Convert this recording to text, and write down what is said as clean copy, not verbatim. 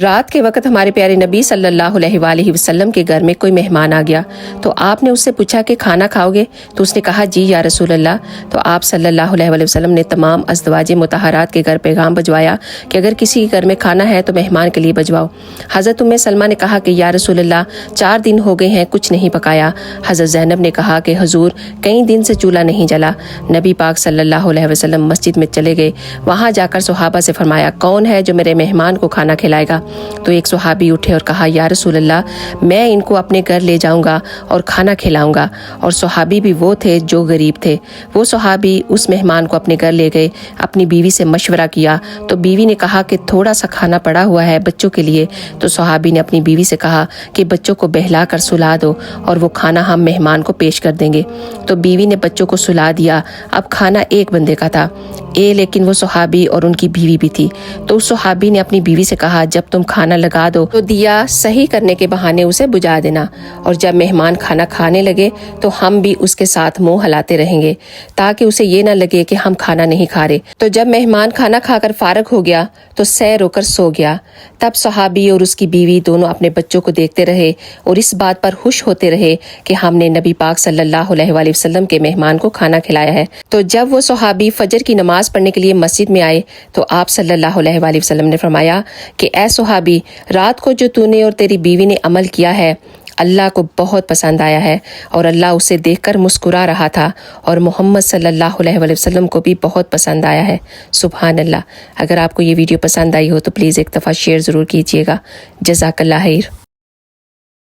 رات کے وقت ہمارے پیارے نبی صلی اللہ علیہ وآلہ وسلم کے گھر میں کوئی مہمان آ گیا تو آپ نے اس سے پوچھا کہ کھانا کھاؤ گے؟ تو اس نے کہا جی یا رسول اللہ۔ تو آپ صلی اللہ علیہ وآلہ وسلم نے تمام ازدواج مطہرات کے گھر پیغام بھجوایا کہ اگر کسی کے گھر میں کھانا ہے تو مہمان کے لیے بھجواؤ۔ حضرت ام سلمہ نے کہا کہ یا رسول اللہ 4 دن ہو گئے ہیں کچھ نہیں پکایا۔ حضرت زینب نے کہا کہ حضور کئی دن سے چولہا نہیں جلا۔ نبی پاک صلی اللہ علیہ وسلم مسجد میں چلے گئے، وہاں جا کر صحابہ سے فرمایا کون ہے جو میرے مہمان کو کھانا کھلائے گا؟ تو ایک صحابی اٹھے اور کہا یا رسول اللہ میں ان کو اپنے گھر لے جاؤں گا اور کھانا کھلاؤں گا۔ اور صحابی بھی وہ تھے جو غریب تھے۔ وہ صحابی اس مہمان کو اپنے گھر لے گئے، اپنی بیوی سے مشورہ کیا تو بیوی نے کہا کہ تھوڑا سا کھانا پڑا ہوا ہے بچوں کے لیے۔ تو صحابی نے اپنی بیوی سے کہا کہ بچوں کو بہلا کر سلا دو اور وہ کھانا ہم مہمان کو پیش کر دیں گے۔ تو بیوی نے بچوں کو سلا دیا۔ اب کھانا ایک بندے کا تھا، لیکن وہ صحابی اور ان کی بیوی بھی تھی۔ تو اس صحابی نے اپنی بیوی سے کہا جب تم کھانا لگا دو تو دیا صحیح کرنے کے بہانے اسے بجھا دینا، اور جب مہمان کھانا کھانے لگے تو ہم بھی اس کے ساتھ منہ ہلاتے رہیں گے تاکہ اسے یہ نہ لگے کہ ہم کھانا نہیں کھا رہے۔ تو جب مہمان کھانا کھا کر فارغ ہو گیا تو سیر ہو کر سو گیا۔ تب صحابی اور اس کی بیوی دونوں اپنے بچوں کو دیکھتے رہے اور اس بات پر خوش ہوتے رہے کہ ہم نے نبی پاک صلی اللہ علیہ وآلہ وسلم کے مہمان کو کھانا کھلایا ہے۔ تو جب وہ صحابی فجر کی نماز پڑھنے کے لیے مسجد میں آئے تو آپ صلی اللہ علیہ وآلہ وسلم نے فرمایا کہ اے صحابی رات کو جو تو نے اور تیری بیوی نے عمل کیا ہے اللہ کو بہت پسند آیا ہے، اور اللہ اسے دیکھ کر مسکرا رہا تھا، اور محمد صلی اللہ علیہ وآلہ وسلم کو بھی بہت پسند آیا ہے۔ سبحان اللہ۔ اگر آپ کو یہ ویڈیو پسند آئی ہو تو پلیز ایک دفعہ شیئر ضرور کیجیے گا۔ جزاک اللہ خیر۔